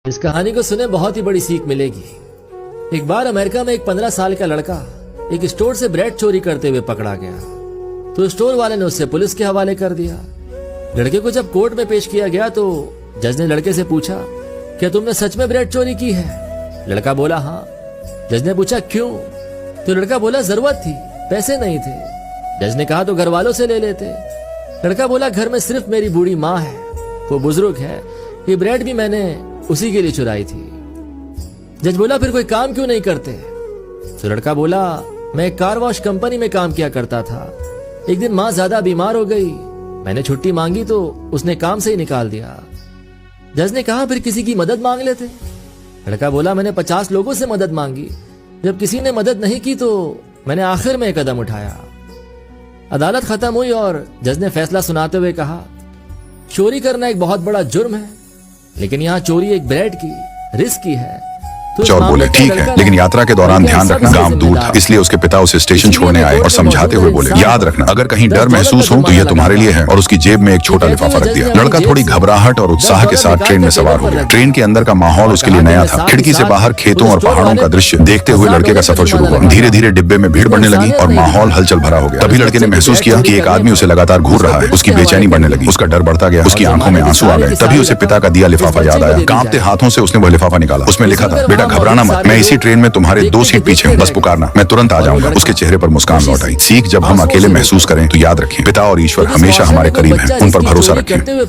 इस कहानी को सुने बहुत ही बड़ी सीख मिलेगी। एक बार अमेरिका में एक 15 साल का लड़का एक स्टोर से ब्रेड चोरी करते हुए पकड़ा गया, तो स्टोर वाले ने उसे पुलिस के हवाले कर दिया। लड़के को जब कोर्ट में पेश किया गया तो जज ने लड़के से पूछा, क्या तुमने सच में ब्रेड चोरी की है? लड़का बोला हाँ। जज ने पूछा क्यों? तो लड़का बोला जरूरत थी, पैसे नहीं थे। जज ने कहा तो घर वालों से ले लेते। लड़का बोला घर में सिर्फ मेरी बूढ़ी माँ है, वो बुजुर्ग है, ये ब्रेड भी मैंने उसी के लिए चुराई थी। जज बोला फिर कोई काम क्यों नहीं करते? तो लड़का बोला मैं एक कार वॉश कंपनी में काम किया करता था। एक दिन माँ ज्यादा बीमार हो गई, मैंने छुट्टी मांगी तो उसने काम से ही निकाल दिया। जज ने कहा फिर किसी की मदद मांग लेते। लड़का बोला मैंने 50 लोगों से मदद मांगी, जब किसी ने मदद नहीं की तो मैंने आखिर में एक कदम उठाया। अदालत खत्म हुई और जज ने फैसला सुनाते हुए कहा, चोरी करना एक बहुत बड़ा जुर्म है, लेकिन यहाँ चोरी एक ब्रेड की रिस्क की है। और बोले ठीक है, लेकिन यात्रा के दौरान ध्यान रखना गांव दूर था, इसलिए उसके पिता उसे स्टेशन छोड़ने आए और समझाते हुए बोले याद रखना अगर कहीं डर महसूस हो तो यह तुम्हारे लिए है, और उसकी जेब में एक छोटा लिफाफा रख दिया। लड़का थोड़ी घबराहट और उत्साह के साथ ट्रेन में सवार हो गया। ट्रेन के अंदर का माहौल उसके लिए नया था। खिड़की से बाहर खेतों और पहाड़ों का दृश्य देखते हुए लड़के का सफर शुरू हुआ। धीरे धीरे डिब्बे में भीड़ बढ़ने लगी और माहौल हलचल भरा हो गया। तभी लड़के ने महसूस किया कि एक आदमी उसे लगातार घूर रहा है। उसकी बेचैनी बढ़ने लगी, उसका डर बढ़ता गया, उसकी आंखों में आंसू आ गए। तभी उसे पिता का दिया लिफाफा याद आया। कांपते हाथों से उसने वह लिफाफा निकाला। उसमें लिखा था, बेटा घबराना मत, मैं इसी ट्रेन में तुम्हारे 2 सीट पीछे हूँ, बस पुकारना, मैं तुरंत आ जाऊंगा। उसके चेहरे पर मुस्कान लौट आई। सीख जब हम अकेले महसूस करें तो याद रखें, पिता और ईश्वर हमेशा हमारे करीब हैं, उन पर भरोसा रखें।